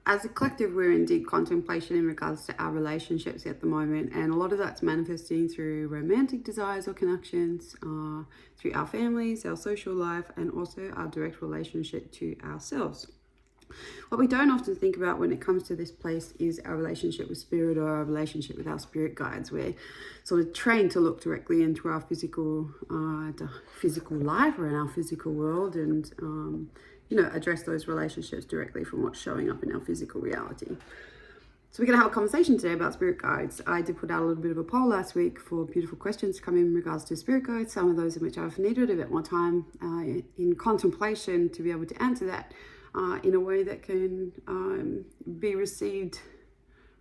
as a collective, we're in deep contemplation in regards to our relationships at the moment, and a lot of that's manifesting through romantic desires or connections, through our families, our social life, and also our direct relationship to ourselves. What we don't often think about when it comes to this place is our relationship with spirit, or our relationship with our spirit guides. We're sort of trained to look directly into our physical life or in our physical world, and address those relationships directly from what's showing up in our physical reality. So we're going to have a conversation today about spirit guides. I did put out a little bit of a poll last week for beautiful questions to come in regards to spirit guides, some of those in which I've needed a bit more time in contemplation to be able to answer that in a way that can be received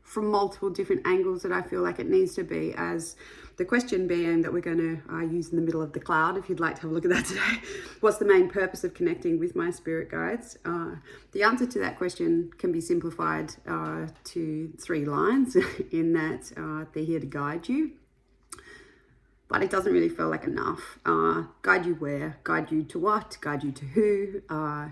from multiple different angles that I feel like it needs to be, as the question being that we're going to use in the middle of the cloud, if you'd like to have a look at that today. What's the main purpose of connecting with my spirit guides? The answer to that question can be simplified to 3 lines in that they're here to guide you. But it doesn't really feel like enough. Guide you where? Guide you to what? Guide you to who?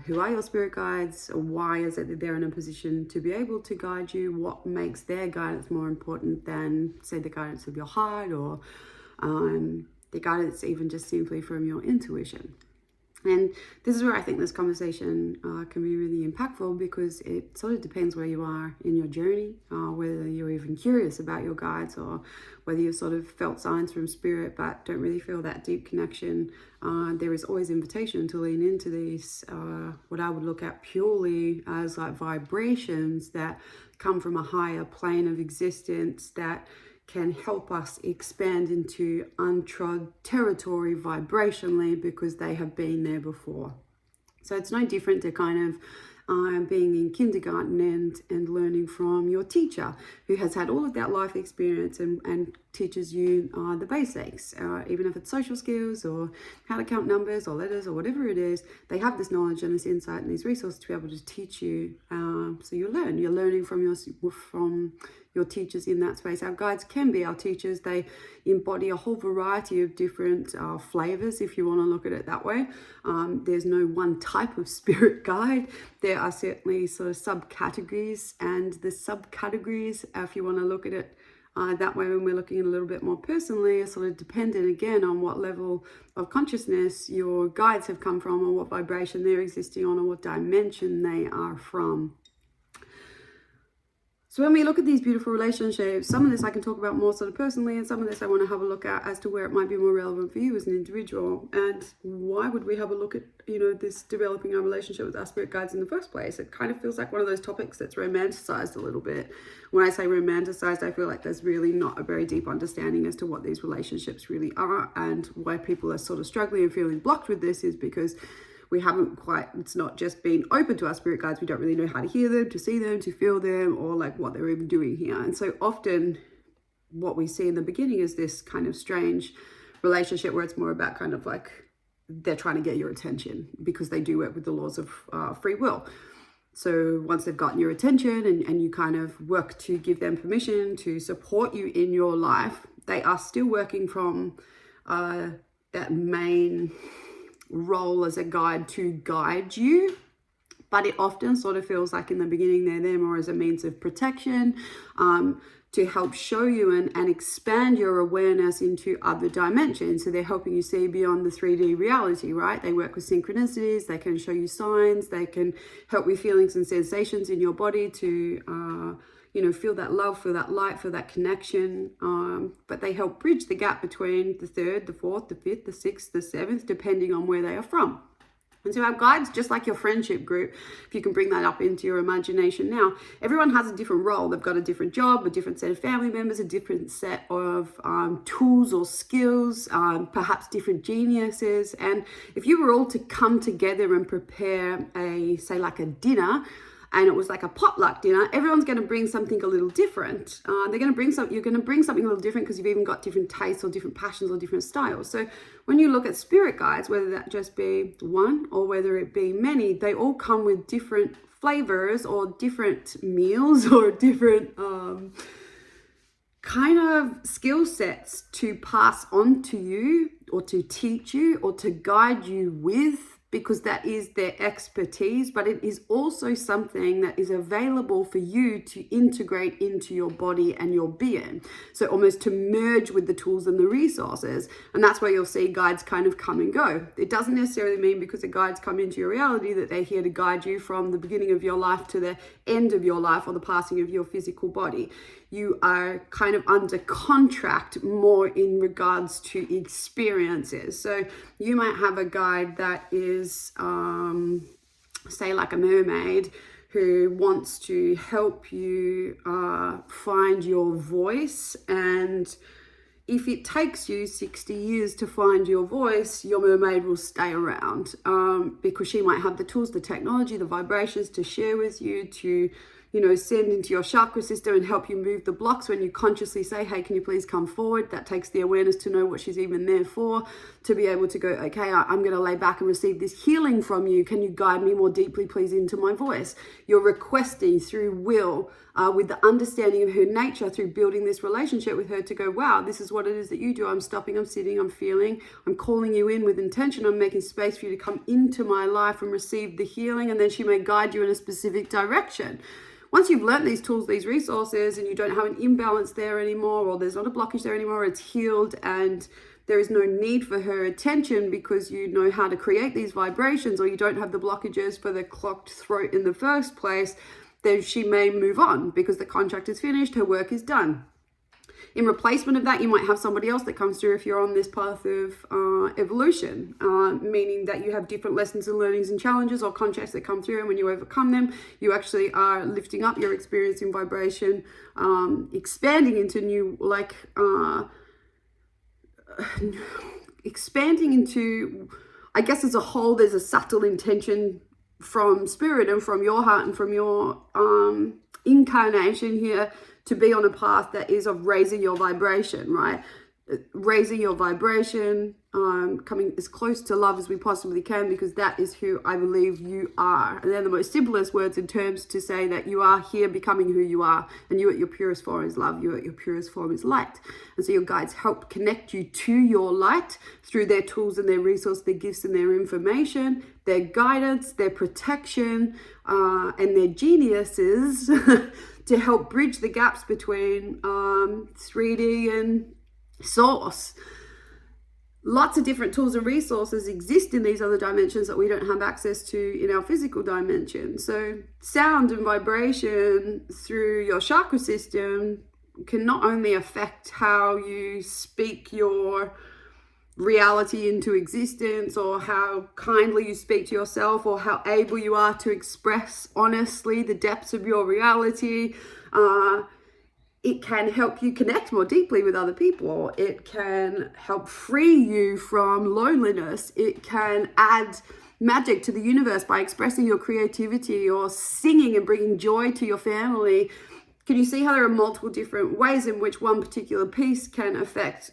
Who are your spirit guides? Why is it that they're in a position to be able to guide you? What makes their guidance more important than, say, the guidance of your heart, or the guidance even just simply from your intuition? And this is where I think this conversation can be really impactful, because it sort of depends where you are in your journey, whether you're even curious about your guides, or whether you've sort of felt signs from spirit but don't really feel that deep connection. There is always invitation to lean into these, what I would look at purely as like vibrations that come from a higher plane of existence, that can help us expand into untrod territory vibrationally, because they have been there before. So it's no different to kind of being in kindergarten and learning from your teacher, who has had all of that life experience and teaches you the basics, even if it's social skills or how to count numbers or letters or whatever it is. They have this knowledge and this insight and these resources to be able to teach you. So you learn. You're learning from your teachers in that space. Our guides can be our teachers. They embody a whole variety of different flavors, if you want to look at it that way. There's no one type of spirit guide. There are certainly sort of subcategories, and the subcategories, if you want to look at it that way, when we're looking at a little bit more personally, are sort of dependent again on what level of consciousness your guides have come from, or what vibration they're existing on, or what dimension they are from. So when we look at these beautiful relationships, some of this I can talk about more sort of personally, and some of this I want to have a look at as to where it might be more relevant for you as an individual. And why would we have a look at, this developing our relationship with our spirit guides in the first place? It kind of feels like one of those topics that's romanticized a little bit. When I say romanticized, I feel like there's really not a very deep understanding as to what these relationships really are, and why people are sort of struggling and feeling blocked with this is because we haven't quite, it's not just being open to our spirit guides. We don't really know how to hear them, to see them, to feel them, or like what they're even doing here. And so often what we see in the beginning is this kind of strange relationship where it's more about kind of like they're trying to get your attention, because they do work with the laws of free will. So once they've gotten your attention and you kind of work to give them permission to support you in your life, they are still working from that main role as a guide to guide you. But it often sort of feels like in the beginning they're there more as a means of protection, to help show you and expand your awareness into other dimensions. So they're helping you see beyond the 3D reality, right? They work with synchronicities, they can show you signs, they can help with feelings and sensations in your body to feel that love, feel that light, feel that connection. But they help bridge the gap between the 3rd, the 4th, the 5th, the 6th, the 7th, depending on where they are from. And so our guides, just like your friendship group, if you can bring that up into your imagination now, everyone has a different role. They've got a different job, a different set of family members, a different set of tools or skills, perhaps different geniuses. And if you were all to come together and prepare say like a dinner, and it was like a potluck dinner, everyone's going to bring something a little different. You're going to bring something a little different, because you've even got different tastes or different passions or different styles. So when you look at spirit guides, whether that just be one or whether it be many, they all come with different flavors or different meals or different kind of skill sets to pass on to you, or to teach you, or to guide you with, because that is their expertise, but it is also something that is available for you to integrate into your body and your being. So almost to merge with the tools and the resources. And that's where you'll see guides kind of come and go. It doesn't necessarily mean because the guides come into your reality that they're here to guide you from the beginning of your life to the end of your life or the passing of your physical body. You are kind of under contract more in regards to experiences. So you might have a guide that is, say, like a mermaid who wants to help you find your voice. And if it takes you 60 years to find your voice, your mermaid will stay around because she might have the tools, the technology, the vibrations to share with you, to send into your chakra system and help you move the blocks when you consciously say, hey, can you please come forward? That takes the awareness to know what she's even there for, to be able to go, okay, I'm going to lay back and receive this healing from you. Can you guide me more deeply, please, into my voice? You're requesting through will, with the understanding of her nature, through building this relationship with her, to go, wow, this is what it is that you do. I'm stopping, I'm sitting, I'm feeling, I'm calling you in with intention. I'm making space for you to come into my life and receive the healing. And then she may guide you in a specific direction. Once you've learned these tools, these resources, and you don't have an imbalance there anymore, or there's not a blockage there anymore, it's healed and there is no need for her attention because you know how to create these vibrations, or you don't have the blockages for the clogged throat in the first place, then she may move on because the contract is finished, her work is done. In replacement of that, you might have somebody else that comes through if you're on this path of evolution, meaning that you have different lessons and learnings and challenges or contracts that come through, and when you overcome them, you actually are lifting up your experience in vibration, expanding into new, expanding into, I guess as a whole, there's a subtle intention from spirit and from your heart and from your incarnation here to be on a path that is of raising your vibration, right? Raising your vibration, coming as close to love as we possibly can, because that is who I believe you are. And they're the most simplest words in terms to say that you are here becoming who you are, and you at your purest form is love, you at your purest form is light. And so your guides help connect you to your light through their tools and their resources, their gifts and their information, their guidance, their protection, and their geniuses to help bridge the gaps between 3D and source. Lots of different tools and resources exist in these other dimensions that we don't have access to in our physical dimension. So sound and vibration through your chakra system can not only affect how you speak your reality into existence, or how kindly you speak to yourself, or how able you are to express honestly the depths of your reality. It can help you connect more deeply with other people. It can help free you from loneliness. It can add magic to the universe by expressing your creativity or singing and bringing joy to your family. Can you see how there are multiple different ways in which one particular piece can affect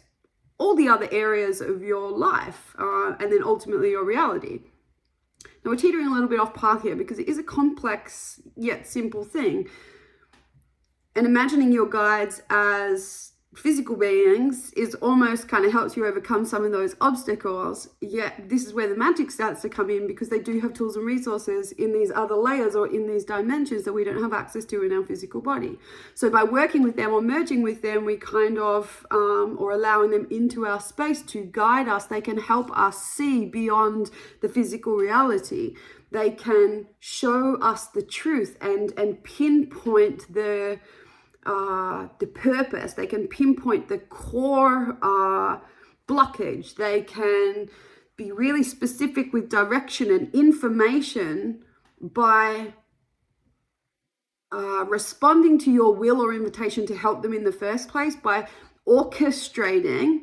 all the other areas of your life, and then ultimately your reality? Now we're teetering a little bit off path here because it is a complex yet simple thing. And imagining your guides as physical beings is almost kind of helps you overcome some of those obstacles. Yet this is where the magic starts to come in, because they do have tools and resources in these other layers or in these dimensions that we don't have access to in our physical body. So by working with them or merging with them, we kind of, or allowing them into our space to guide us, they can help us see beyond the physical reality. They can show us the truth and pinpoint the purpose. They can pinpoint the core blockage. They can be really specific with direction and information by responding to your will or invitation to help them in the first place, by orchestrating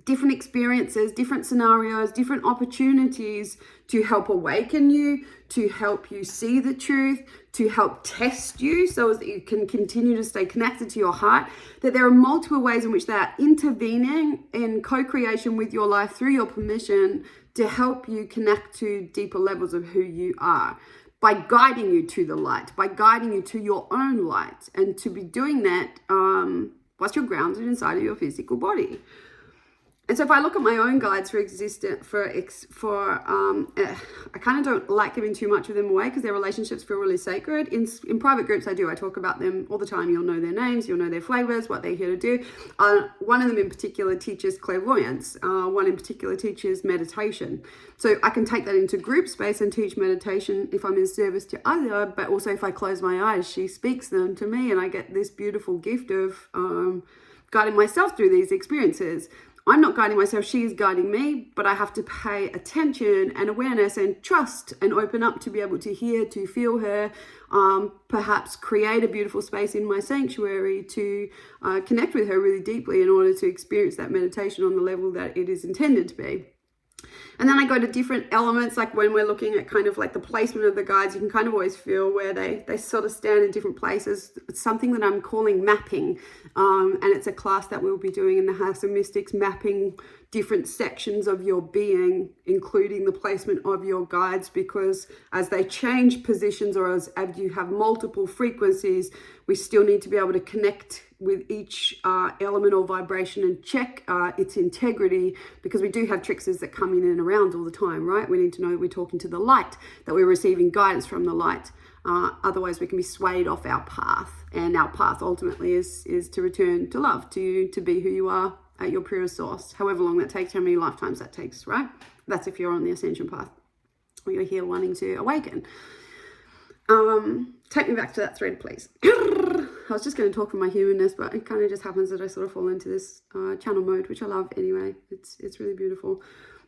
different experiences, different scenarios, different opportunities to help awaken you, to help you see the truth, to help test you so that you can continue to stay connected to your heart. That there are multiple ways in which they are intervening in co-creation with your life through your permission to help you connect to deeper levels of who you are, by guiding you to the light, by guiding you to your own light, and to be doing that whilst you're grounded inside of your physical body. And so if I look at my own guides I kind of don't like giving too much of them away because their relationships feel really sacred. In private groups I do. I talk about them all the time. You'll know their names, you'll know their flavors, what they're here to do. One of them in particular teaches clairvoyance. One in particular teaches meditation. So I can take that into group space and teach meditation if I'm in service to other, but also if I close my eyes, she speaks them to me and I get this beautiful gift of guiding myself through these experiences. I'm not guiding myself, she is guiding me, but I have to pay attention and awareness and trust and open up to be able to hear, to feel her, perhaps create a beautiful space in my sanctuary to connect with her really deeply in order to experience that meditation on the level that it is intended to be. And then I go to different elements, like when we're looking at kind of like the placement of the guides, you can kind of always feel where they sort of stand in different places. It's something that I'm calling mapping. And it's a class that we'll be doing in the House of Mystics, mapping different sections of your being, including the placement of your guides, because as they change positions or as you have multiple frequencies, we still need to be able to connect with each element or vibration and check its integrity, because we do have tricksters that come in and around all the time, right? We need to know that we're talking to the light, that we're receiving guidance from the light. Otherwise we can be swayed off our path, and our path ultimately is to return to love, to be who you are at your purest source, however long that takes, how many lifetimes that takes, right? That's if you're on the ascension path or you're here wanting to awaken. Take me back to that thread, please. I was just going to talk from my humanness, but it kind of just happens that I sort of fall into this channel mode, which I love anyway. It's really beautiful.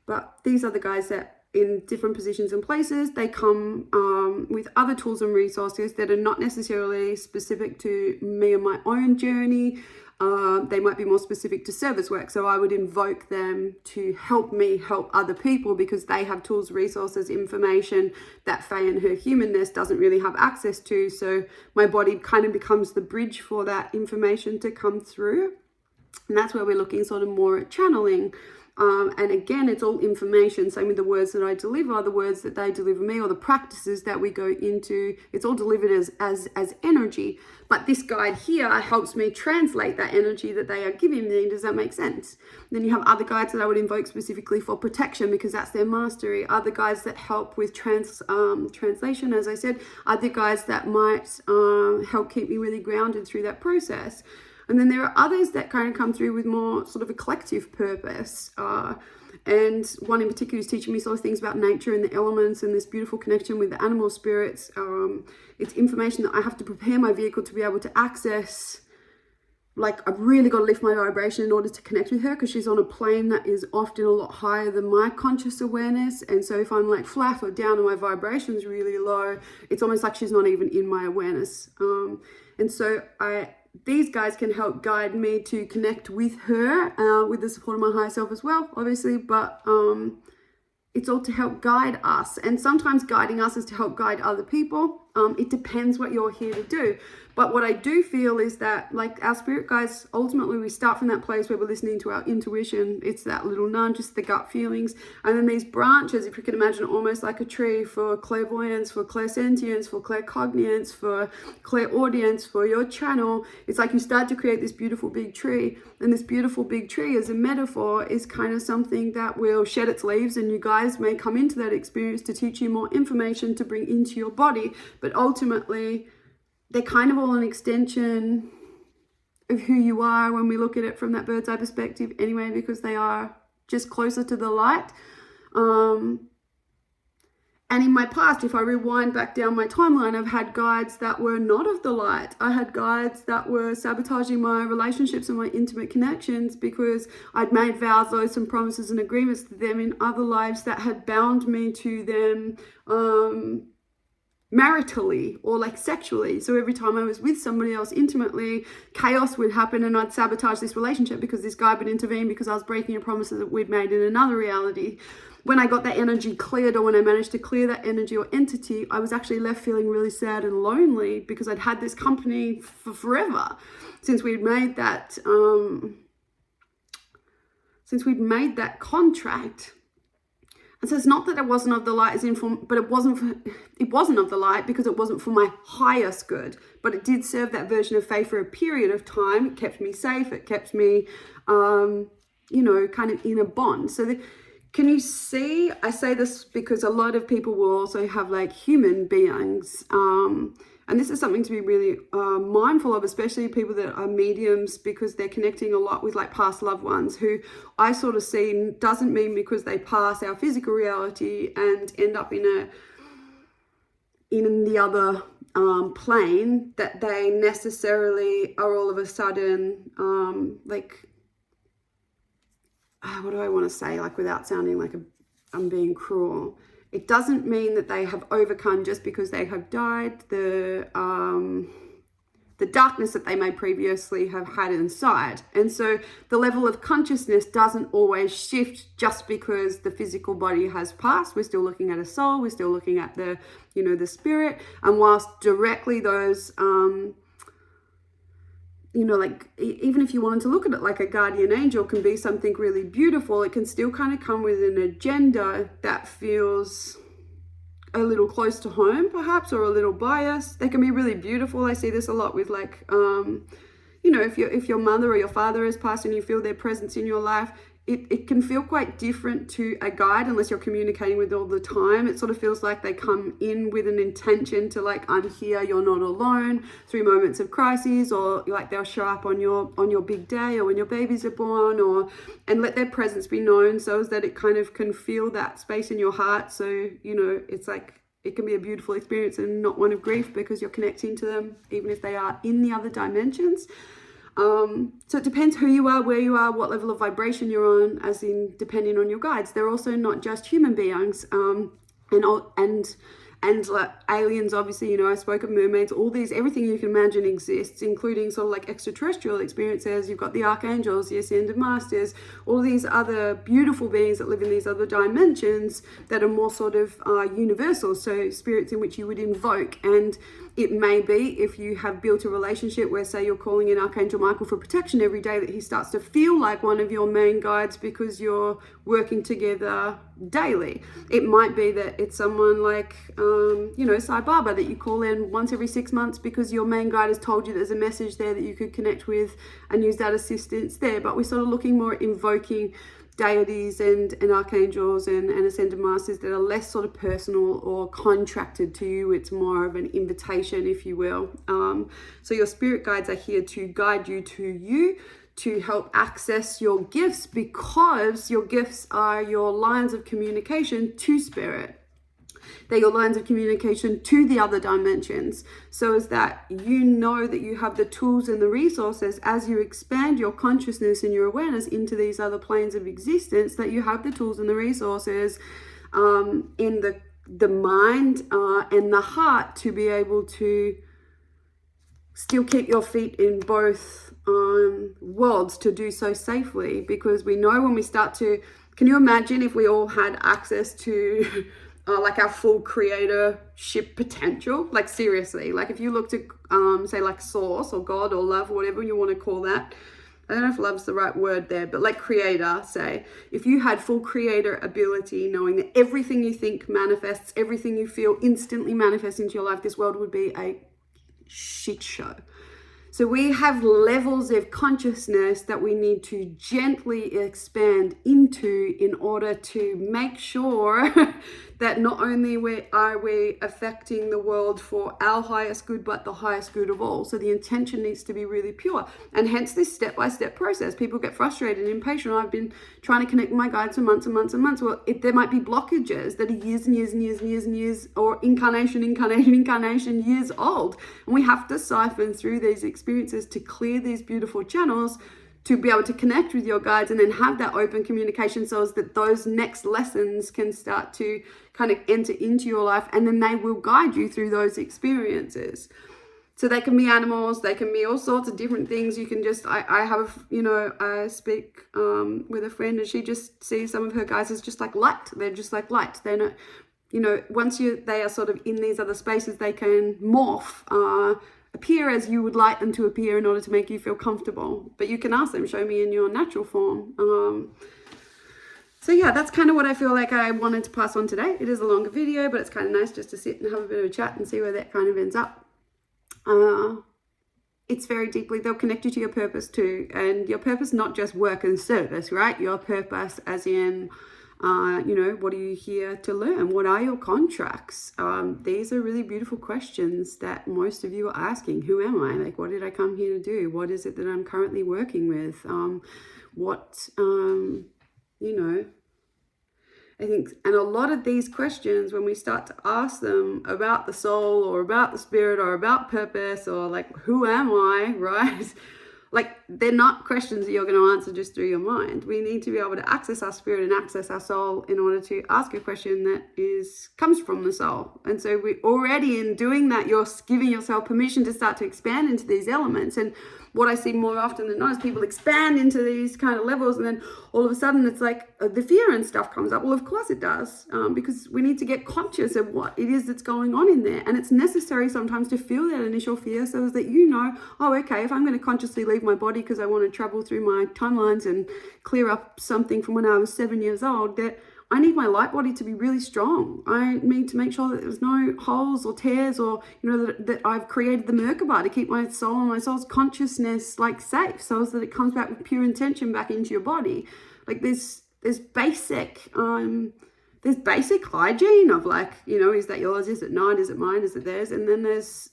But these are the guys that in different positions and places, they come with other tools and resources that are not necessarily specific to me and my own journey. They might be more specific to service work. So I would invoke them to help me help other people, because they have tools, resources, information that Faye and her humanness doesn't really have access to. So my body kind of becomes the bridge for that information to come through. And that's where we're looking sort of more at channeling. And again, it's all information. Same with the words that I deliver, the words that they deliver me, or the practices that we go into. It's all delivered as energy. But this guide here helps me translate that energy that they are giving me. Does that make sense? Then you have other guides that I would invoke specifically for protection, because that's their mastery. Other guides that help with translation, as I said. Other guides that might help keep me really grounded through that process. And then there are others that kind of come through with more sort of a collective purpose. And one in particular is teaching me sort of things about nature and the elements and this beautiful connection with the animal spirits. It's information that I have to prepare my vehicle to be able to access. Like, I've really got to lift my vibration in order to connect with her, because she's on a plane that is often a lot higher than my conscious awareness. And so if I'm like flat or down and my vibration's really low, it's almost like she's not even in my awareness. And so these guys can help guide me to connect with her, with the support of my higher self as well, obviously, but it's all to help guide us. And sometimes guiding us is to help guide other people. It depends what you're here to do. But what I do feel is that, like, our spirit guides, ultimately we start from that place where we're listening to our intuition. It's that little nudge, just the gut feelings. And then these branches, if you can imagine, almost like a tree, for clairvoyance, for clairsentience, for claircognizance, for clairaudience, for your channel. It's like you start to create this beautiful big tree. And this beautiful big tree, as a metaphor, is kind of something that will shed its leaves, and you guys may come into that experience to teach you more information to bring into your body. But ultimately, they're kind of all an extension of who you are when we look at it from that bird's eye perspective anyway, because they are just closer to the light. And in my past, if I rewind back down my timeline, I've had guides that were not of the light. I had guides that were sabotaging my relationships and my intimate connections, because I'd made vows, oaths and promises and agreements to them in other lives that had bound me to them maritally or like sexually. So every time I was with somebody else intimately, chaos would happen and I'd sabotage this relationship because this guy would intervene because I was breaking a promise that we'd made in another reality. When I got that energy cleared, or when I managed to clear that energy or entity, I was actually left feeling really sad and lonely, because I'd had this company for forever since we'd made that contract. And so it's not that it wasn't of the light, as in but it wasn't of the light because it wasn't for my highest good. But it did serve that version of Faye for a period of time. It kept me safe. It kept me you know, kind of in a bond. So can you see, I say this because a lot of people will also have like human beings, and this is something to be really mindful of, especially people that are mediums, because they're connecting a lot with like past loved ones, who I sort of see doesn't mean because they pass our physical reality and end up in the other plane, that they necessarily are all of a sudden like, what do I want to say, like without sounding like I'm being cruel, it doesn't mean that they have overcome just because they have died the darkness that they may previously have had inside. And so the level of consciousness doesn't always shift just because the physical body has passed. We're still looking at a soul, we're still looking at the, you know, the spirit. And whilst directly those you know, like even if you wanted to look at it like a guardian angel can be something really beautiful, it can still kind of come with an agenda that feels a little close to home perhaps, or a little biased. They can be really beautiful. I see this a lot with like you know, if your mother or your father has passed and you feel their presence in your life, it can feel quite different to a guide unless you're communicating with all the time. It sort of feels like they come in with an intention to like, I'm here, you're not alone, through moments of crises, or like they'll show up on your big day, or when your babies are born, or and let their presence be known so as that it kind of can feel that space in your heart. So, you know, it's like it can be a beautiful experience and not one of grief, because you're connecting to them even if they are in the other dimensions. So it depends who you are, where you are, what level of vibration you're on, as in depending on your guides. They're also not just human beings, and like aliens, obviously, you know, I spoke of mermaids, all these, everything you can imagine exists, including sort of like extraterrestrial experiences. You've got the archangels, the ascended masters, all these other beautiful beings that live in these other dimensions that are more sort of universal, so spirits in which you would invoke. And it may be, if you have built a relationship where, say, you're calling in Archangel Michael for protection every day, that he starts to feel like one of your main guides because you're working together daily. It might be that it's someone like, you know, Sai Baba, that you call in once every 6 months because your main guide has told you there's a message there that you could connect with and use that assistance there. But we're sort of looking more at invoking deities and archangels and ascended masters that are less sort of personal or contracted to you. It's more of an invitation, if you will. So your spirit guides are here to guide you to help access your gifts, because your gifts are your lines of communication to spirit. They're your lines of communication to the other dimensions, so as that you know that you have the tools and the resources as you expand your consciousness and your awareness into these other planes of existence, that you have the tools and the resources in the mind and the heart to be able to still keep your feet in both worlds, to do so safely. Because we know when we start to, can you imagine if we all had access to like our full creatorship potential? Like seriously, like if you looked at say like source or God or love or whatever you want to call that, I don't know if love's the right word there, but like creator, say, if you had full creator ability, knowing that everything you think manifests, everything you feel instantly manifests into your life, this world would be a shit show. So we have levels of consciousness that we need to gently expand into in order to make sure that not only are we affecting the world for our highest good, but the highest good of all. So the intention needs to be really pure. And hence this step-by-step process. People get frustrated and impatient. I've been trying to connect with my guides for months and months and months. Well, there might be blockages that are years and years and years and years and years, or incarnation, years old. And we have to siphon through these experiences to clear these beautiful channels, to be able to connect with your guides and then have that open communication, so as that those next lessons can start to kind of enter into your life, and then they will guide you through those experiences. So they can be animals, they can be all sorts of different things. You can just, I have, you know, I speak with a friend, and she just sees some of her guides as just like light. They're just like light. They're not, you know, once they are sort of in these other spaces, they can morph, appear as you would like them to appear in order to make you feel comfortable. But you can ask them, show me in your natural form. So yeah, that's kind of what I feel like I wanted to pass on today. It is a longer video, but it's kind of nice just to sit and have a bit of a chat and see where that kind of ends up. it's very deeply, they'll connect you to your purpose too. And your purpose, not just work and service, right? Your purpose as in, what are you here to learn? What are your contracts? These are really beautiful questions that most of you are asking. Who am I? Like, what did I come here to do? What is it that I'm currently working with? I think, and a lot of these questions, when we start to ask them about the soul or about the spirit or about purpose or like, who am I, right? Like, they're not questions that you're going to answer just through your mind. We need to be able to access our spirit and access our soul in order to ask a question that comes from the soul. And so we already, in doing that, you're giving yourself permission to start to expand into these elements. And what I see more often than not is people expand into these kind of levels, and then all of a sudden it's like the fear and stuff comes up. Well, of course it does, because we need to get conscious of what it is that's going on in there. And it's necessary sometimes to feel that initial fear so that oh, okay, if I'm going to consciously leave my body because I want to travel through my timelines and clear up something from when I was 7 years old, that I need my light body to be really strong. I need to make sure that there's no holes or tears, or that I've created the Merkaba to keep my soul and my soul's consciousness like safe, so that it comes back with pure intention back into your body. Like there's basic hygiene of like, is that yours? Is it not? Is it mine? Is it theirs? And then there's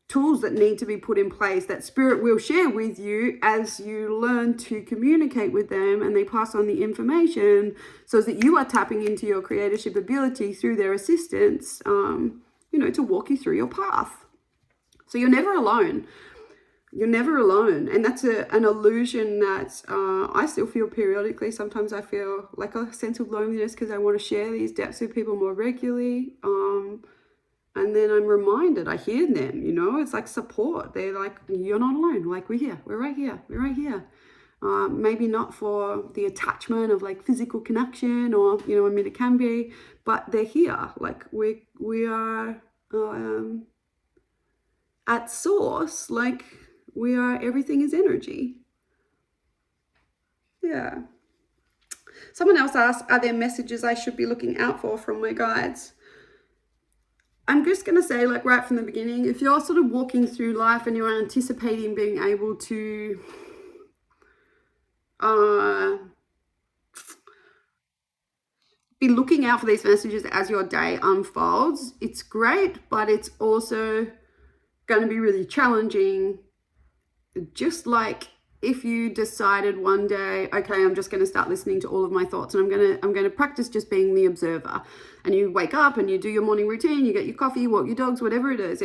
tools that need to be put in place that spirit will share with you as you learn to communicate with them, and they pass on the information so that you are tapping into your creatorship ability through their assistance, to walk you through your path. So you're never alone. You're never alone. And that's an illusion that I still feel periodically. Sometimes I feel like a sense of loneliness because I want to share these depths with people more regularly. And then I'm reminded, I hear them, it's like support. They're like, you're not alone. Like, we're here. We're right here. We're right here. Maybe not for the attachment of like physical connection or, I mean, it can be, but they're here. Like we are at source, like we are, everything is energy. Yeah. Someone else asked, are there messages I should be looking out for from my guides? I'm just going to say, like right from the beginning, if you're sort of walking through life and you're anticipating being able to be looking out for these messages as your day unfolds, it's great, but it's also going to be really challenging. Just like if you decided one day, okay, I'm just going to start listening to all of my thoughts and I'm going to practice just being the observer, and you wake up and you do your morning routine, you get your coffee, you walk your dogs, whatever it is,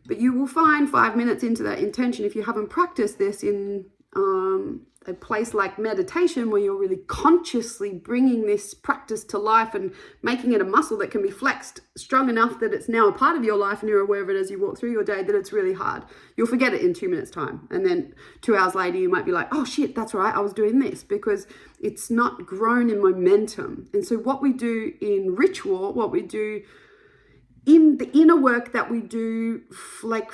but you will find 5 minutes into that intention, if you haven't practiced this in a place like meditation where you're really consciously bringing this practice to life and making it a muscle that can be flexed strong enough that it's now a part of your life and you're aware of it as you walk through your day, that it's really hard. You'll forget it in 2 minutes time. And then 2 hours later, you might be like, oh shit, that's right, I was doing this, because it's not grown in momentum. And so what we do in ritual, what we do in the inner work that we do, like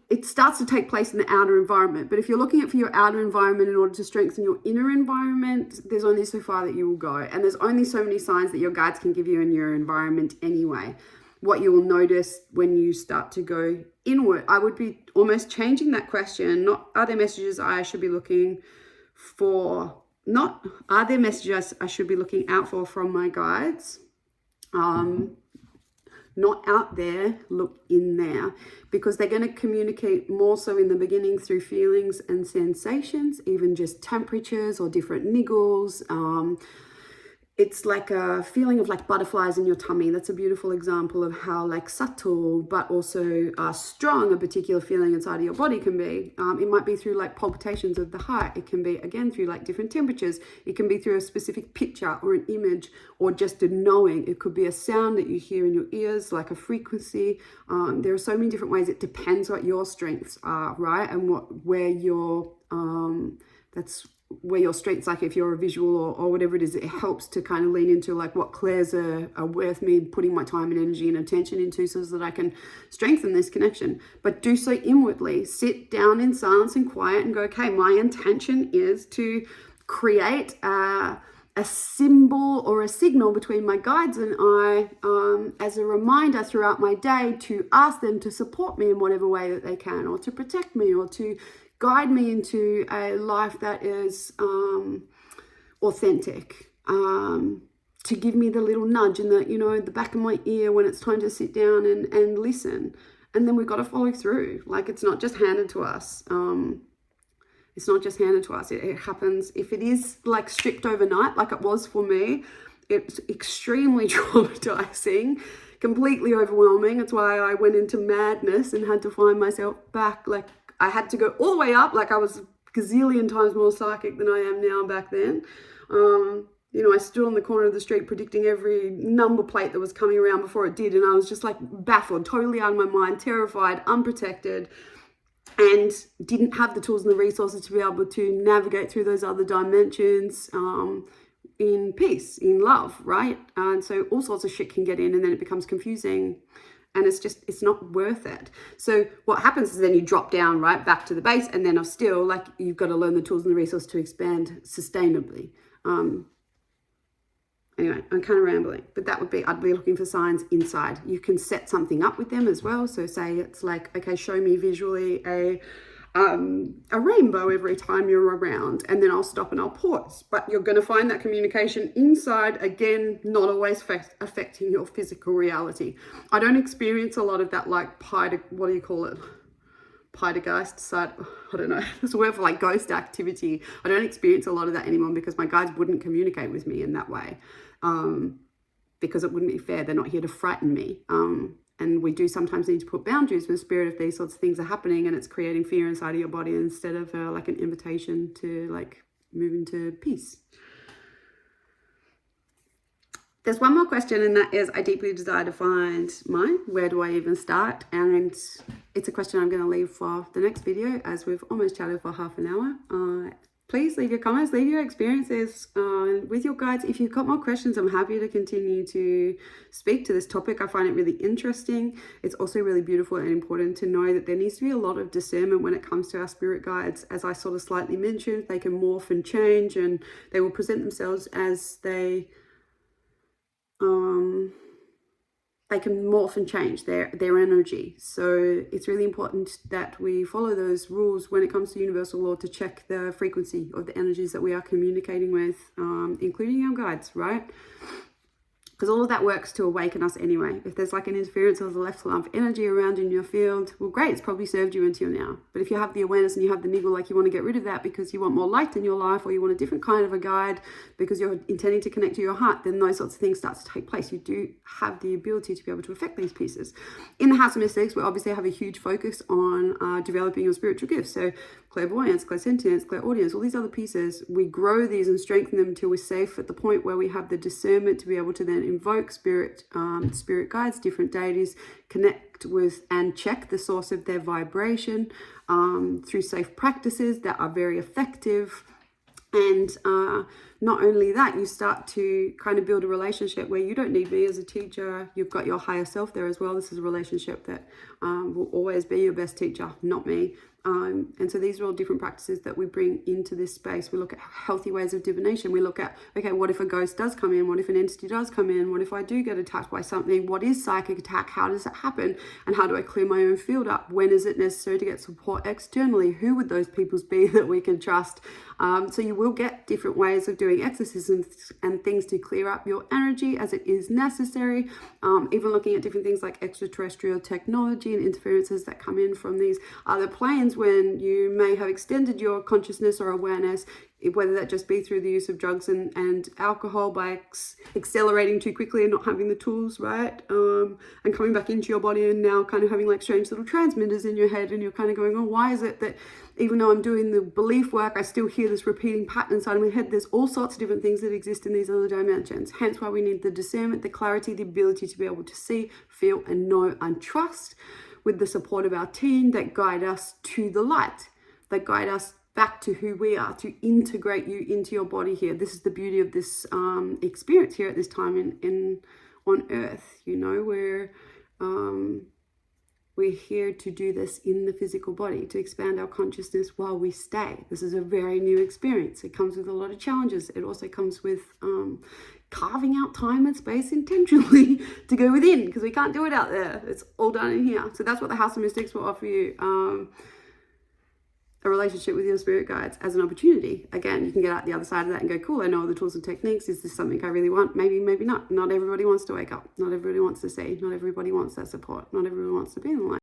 it starts to take place in the outer environment. But if you're looking at for your outer environment in order to strengthen your inner environment, there's only so far that you will go. And there's only so many signs that your guides can give you in your environment anyway. What you will notice when you start to go inward, I would be almost changing that question. Not, are there messages I should be looking for? Not, are there messages I should be looking out for from my guides? Not out there, look in there, because they're going to communicate more so in the beginning through feelings and sensations, even just temperatures or different niggles. It's like a feeling of like butterflies in your tummy. That's a beautiful example of how like subtle but also strong a particular feeling inside of your body can be. It might be through like palpitations of the heart. It can be again through like different temperatures. It can be through a specific picture or an image or just a knowing. It could be a sound that you hear in your ears, like a frequency. There are so many different ways. It depends what your strengths are, right? And where your where your strengths, like if you're a visual or whatever it is, it helps to kind of lean into like what clairs are worth me putting my time and energy and attention into, so that I can strengthen this connection. But do so inwardly. Sit down in silence and quiet and go, okay, my intention is to create a symbol or a signal between my guides and I, as a reminder throughout my day to ask them to support me in whatever way that they can, or to protect me, or to guide me into a life that is authentic, to give me the little nudge in the, the back of my ear when it's time to sit down and listen. And then we've got to follow through. Like, it's not just handed to us. It's not just handed to us. It happens. If it is like stripped overnight, like it was for me, it's extremely traumatizing, completely overwhelming. It's why I went into madness and had to find myself back. Like, I had to go all the way up. Like, I was gazillion times more psychic than I am now back then. I stood on the corner of the street predicting every number plate that was coming around before it did. And I was just like baffled, totally out of my mind, terrified, unprotected, and didn't have the tools and the resources to be able to navigate through those other dimensions in peace, in love, right? And so all sorts of shit can get in, and then it becomes confusing, and it's not worth it. So what happens is then you drop down right back to the base, and then still, like, you've got to learn the tools and the resources to expand sustainably. Anyway, I'm kind of rambling, but I'd be looking for signs inside. You can set something up with them as well. So say it's like, okay, show me visually a rainbow every time you're around, and then I'll stop and I'll pause. But you're going to find that communication inside, again, not always affecting your physical reality. I don't experience a lot of that, like, what do you call it? Poltergeist side, I don't know, there's a word for like ghost activity. I don't experience a lot of that anymore because my guides wouldn't communicate with me in that way, because it wouldn't be fair. They're not here to frighten me, and we do sometimes need to put boundaries with spirit if these sorts of things are happening and it's creating fear inside of your body, instead of like an invitation to like move into peace. There's one more question, and that is, I deeply desire to find mine. Where do I even start? And it's a question I'm going to leave for the next video, as we've almost chatted for half an hour. Please leave your comments, leave your experiences with your guides. If you've got more questions, I'm happy to continue to speak to this topic. I find it really interesting. It's also really beautiful and important to know that there needs to be a lot of discernment when it comes to our spirit guides. As I sort of slightly mentioned, they can morph and change, and they will present themselves as they can morph and change their energy. So it's really important that we follow those rules when it comes to universal law, to check the frequency of the energies that we are communicating with, including our guides, right? Because all of that works to awaken us anyway. If there's like an interference of the left lump energy around in your field, well, great, it's probably served you until now. But if you have the awareness and you have the niggle, like you want to get rid of that because you want more light in your life, or you want a different kind of a guide because you're intending to connect to your heart, then those sorts of things start to take place. You do have the ability to be able to affect these pieces. In the House of Mystics, we obviously have a huge focus on developing your spiritual gifts. So clairvoyance, clairsentience, clairaudience, all these other pieces, we grow these and strengthen them until we're safe at the point where we have the discernment to be able to then invoke spirit guides, different deities, connect with and check the source of their vibration through safe practices that are very effective. And not only that, you start to kind of build a relationship where you don't need me as a teacher. You've got your higher self there as well. This is a relationship that will always be your best teacher, not me. And so these are all different practices that we bring into this space. We look at healthy ways of divination. We look at, okay, what if a ghost does come in? What if an entity does come in? What if I do get attacked by something? What is psychic attack? How does it happen? And how do I clear my own field up? When is it necessary to get support externally? Who would those peoples be that we can trust? So you will get different ways of doing exorcisms and things to clear up your energy as it is necessary. Even looking at different things like extraterrestrial technology and interferences that come in from these other planes, when you may have extended your consciousness or awareness, whether that just be through the use of drugs and alcohol, by accelerating too quickly and not having the tools, right? And coming back into your body and now kind of having like strange little transmitters in your head, and you're kind of going, oh, why is it that even though I'm doing the belief work, I still hear this repeating pattern inside of my head? There's all sorts of different things that exist in these other dimensions. Hence why we need the discernment, the clarity, the ability to be able to see, feel, and know and trust, with the support of our team that guide us to the light, that guide us back to who we are, to integrate you into your body here. This is the beauty of this experience here at this time on Earth, where We're here to do this in the physical body, to expand our consciousness while we stay. This is a very new experience. It comes with a lot of challenges. It also comes with carving out time and space intentionally to go within, because we can't do it out there. It's all done in here. So that's what the House of Mystics will offer you. A relationship with your spirit guides as an opportunity. Again, you can get out the other side of that and go, cool, I know all the tools and techniques. Is this something I really want? Maybe, maybe not. Not everybody wants to wake up. Not everybody wants to see. Not everybody wants that support. Not everyone wants to be in the light.